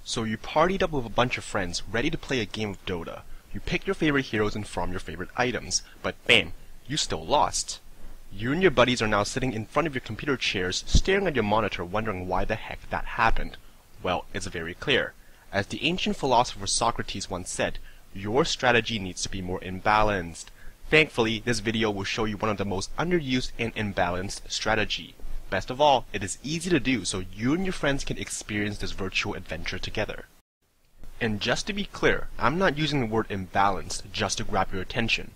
So you partied up with a bunch of friends, ready to play a game of Dota. You pick your favorite heroes and farm your favorite items, but bam, you still lost. You and your buddies are now sitting in front of your computer chairs, staring at your monitor, wondering why the heck that happened. Well, it's very clear. As the ancient philosopher Socrates once said, your strategy needs to be more imbalanced. Thankfully, this video will show you one of the most underused and imbalanced strategy. Best of all, it is easy to do, so you and your friends can experience this virtual adventure together. And just to be clear, I'm not using the word imbalanced just to grab your attention.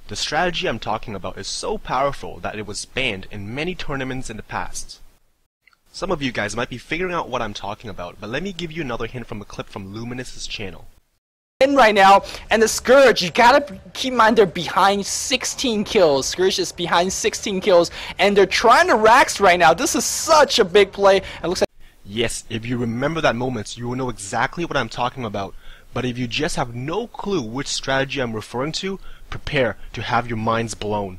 The strategy I'm talking about is so powerful that it was banned in many tournaments in the past. Some of you guys might be figuring out what I'm talking about, but let me give you another hint from a clip from Luminous's channel. Right now, and the Scourge, you gotta keep in mind they're behind 16 kills. Scourge is behind 16 kills, and they're trying to Rax right now. This is such a big play. It looks like yes, if you remember that moment, you will know exactly what I'm talking about. But if you just have no clue which strategy I'm referring to, prepare to have your minds blown.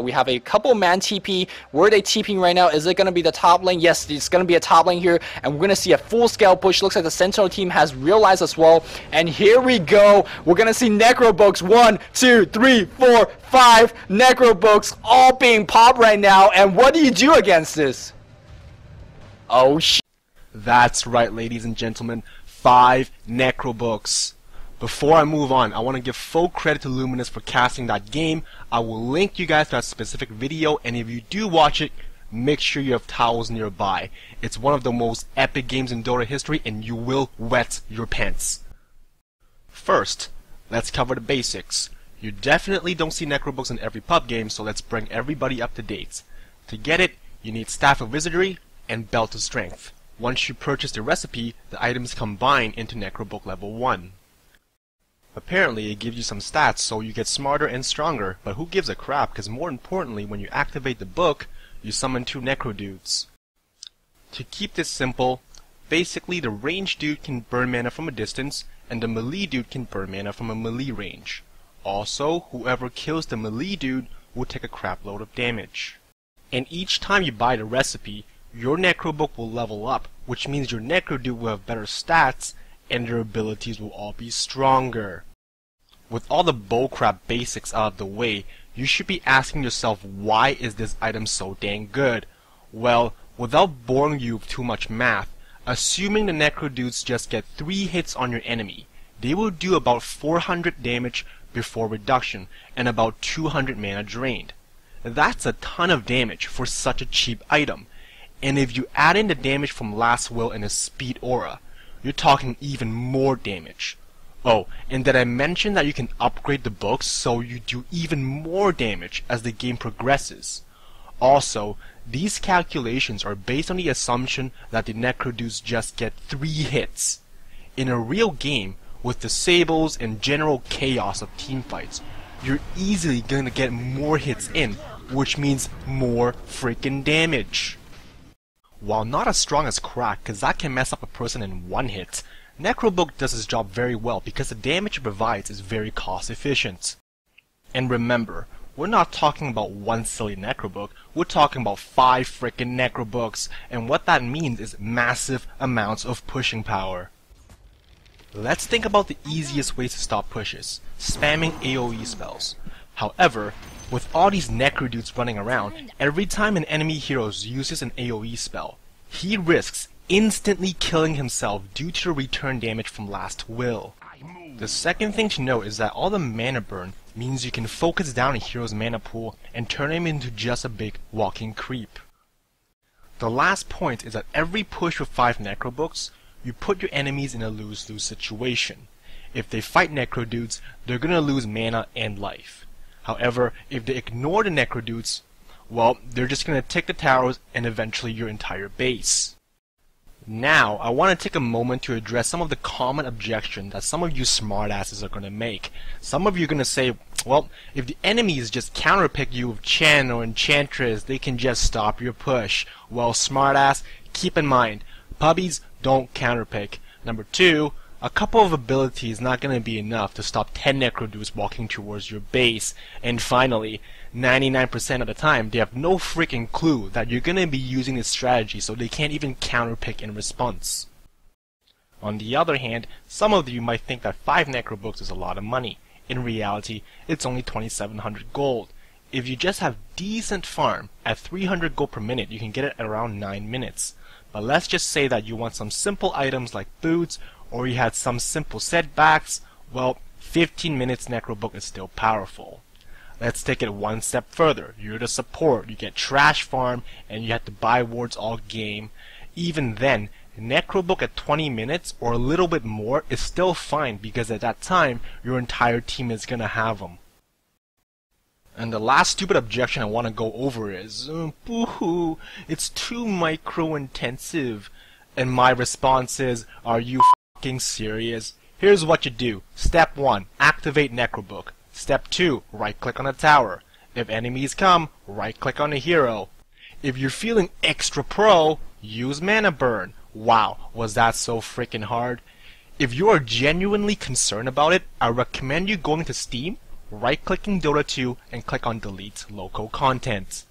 we have a couple man TP. Where are they TPing right now? Is it going to be the top lane? Yes, it's going to be a top lane here, and we're going to see a full-scale push. Looks like the Sentinel team has realized as well, and here we go. We're going to see Necrobooks 1, 2, 3, 4, 5 Necrobooks all being popped right now, and what do you do against this? Oh, shit. That's right, ladies and gentlemen, 5 Necrobooks. Before I move on, I want to give full credit to Luminous for casting that game. I will link you guys to that specific video, and if you do watch it, make sure you have towels nearby. It's one of the most epic games in Dota history, and you will wet your pants. First, let's cover the basics. You definitely don't see Necrobooks in every pub game, so let's bring everybody up to date. To get it, you need Staff of Wizardry and Belt of Strength. Once you purchase the recipe, the items combine into Necrobook level 1. Apparently it gives you some stats so you get smarter and stronger, but who gives a crap, because more importantly, when you activate the book, you summon 2 Necro dudes. To keep this simple, basically the ranged dude can burn mana from a distance, and the melee dude can burn mana from a melee range. Also, whoever kills the melee dude will take a crap load of damage. And each time you buy the recipe, your Necrobook will level up, which means your Necro dude will have better stats, and their abilities will all be stronger. With all the bullcrap basics out of the way, you should be asking yourself, why is this item so dang good? Well, without boring you with too much math, assuming the Necro dudes just get 3 hits on your enemy, they will do about 400 damage before reduction, and about 200 mana drained. That's a ton of damage for such a cheap item, and if you add in the damage from Last Will and a Speed Aura, you're talking even more damage. Oh, and did I mention that you can upgrade the books so you do even more damage as the game progresses? Also, these calculations are based on the assumption that the Necro dudes just get 3 hits. In a real game, with the sables and general chaos of teamfights, you're easily gonna get more hits in, which means more freaking damage. While not as strong as Crack, cause that can mess up a person in 1 hit, Necrobook does its job very well because the damage it provides is very cost efficient. And remember, we're not talking about 1 silly Necrobook, we're talking about 5 frickin' Necrobooks, and what that means is massive amounts of pushing power. Let's think about the easiest ways to stop pushes, spamming AoE spells. However, with all these Necro dudes running around, every time an enemy hero uses an AoE spell, he risks instantly killing himself due to the return damage from Last Will. The second thing to note is that all the mana burn means you can focus down a hero's mana pool and turn him into just a big walking creep. The last point is that every push with 5 Necrobooks, you put your enemies in a lose-lose situation. If they fight Necro dudes, they're gonna lose mana and life. However, if they ignore the Necro dudes, well, they're just gonna take the towers and eventually your entire base. Now, I want to take a moment to address some of the common objections that some of you smartasses are gonna make. Some of you are gonna say, well, if the enemies just counterpick you with Chen or Enchantress, they can just stop your push. Well, smartass, keep in mind, puppies don't counterpick. Number 2, a couple of abilities is not going to be enough to stop 10 Necro dudes walking towards your base. And finally, 99% of the time, they have no freaking clue that you're going to be using this strategy, so they can't even counterpick in response. On the other hand, some of you might think that 5 Necrobooks is a lot of money. In reality, it's only 2700 gold. If you just have decent farm, at 300 gold per minute you can get it at around 9 minutes. But let's just say that you want some simple items like boots, or you had some simple setbacks, well, 15 minutes Necrobook is still powerful. Let's take it one step further. You're the support, you get trash farm, and you have to buy wards all game. Even then, Necrobook at 20 minutes or a little bit more is still fine because at that time, your entire team is gonna have them. And the last stupid objection I want to go over is, boo-hoo, it's too micro-intensive. And my response is, are you f***ing serious? Here's what you do. Step 1, activate Necrobook. Step 2, right-click on a tower. If enemies come, right-click on a hero. If you're feeling extra pro, use Mana Burn. Wow, was that so freaking hard? If you are genuinely concerned about it, I recommend you going to Steam, right-clicking Dota 2, and click on Delete Local Content.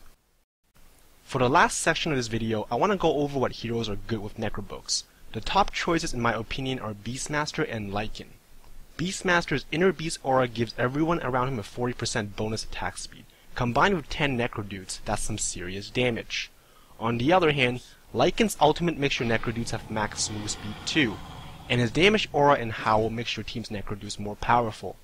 For the last section of this video, I want to go over what heroes are good with Necrobooks. The top choices in my opinion are Beastmaster and Lycan. Beastmaster's Inner Beast Aura gives everyone around him a 40% bonus attack speed. Combined with 10 Necrodudes, that's some serious damage. On the other hand, Lycan's ultimate makes your Necrodudes have max move speed too, and his damage aura and howl makes your team's Necrodudes more powerful.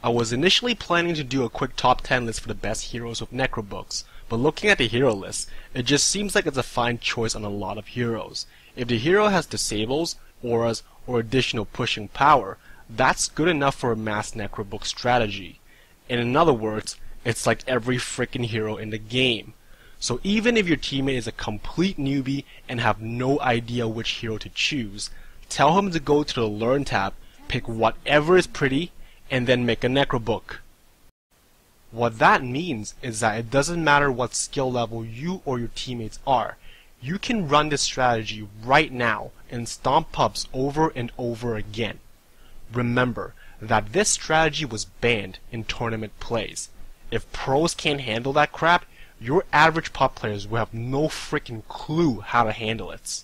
I was initially planning to do a quick top 10 list for the best heroes with Necrobooks, but looking at the hero list, it just seems like it's a fine choice on a lot of heroes. If the hero has disables, auras, or additional pushing power, that's good enough for a mass Necrobook strategy. And in other words, it's like every freaking hero in the game. So even if your teammate is a complete newbie and have no idea which hero to choose, tell him to go to the Learn tab, pick whatever is pretty, and then make a Necrobook. What that means is that it doesn't matter what skill level you or your teammates are, you can run this strategy right now and stomp pubs over and over again. Remember that this strategy was banned in tournament plays. If pros can't handle that crap, your average pub players will have no freaking clue how to handle it.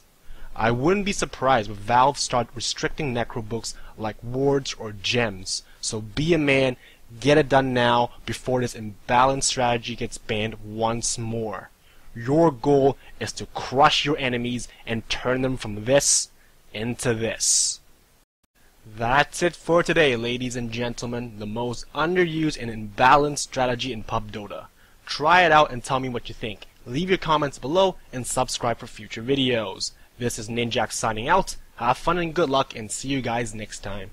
I wouldn't be surprised if Valve start restricting Necrobooks like wards or gems, so be a man, get it done now before this imbalanced strategy gets banned once more. Your goal is to crush your enemies and turn them from this into this. That's it for today, ladies and gentlemen, the most underused and imbalanced strategy in Pub Dota. Try it out and tell me what you think. Leave your comments below and subscribe for future videos. This is NinjaX signing out. Have fun and good luck, and see you guys next time.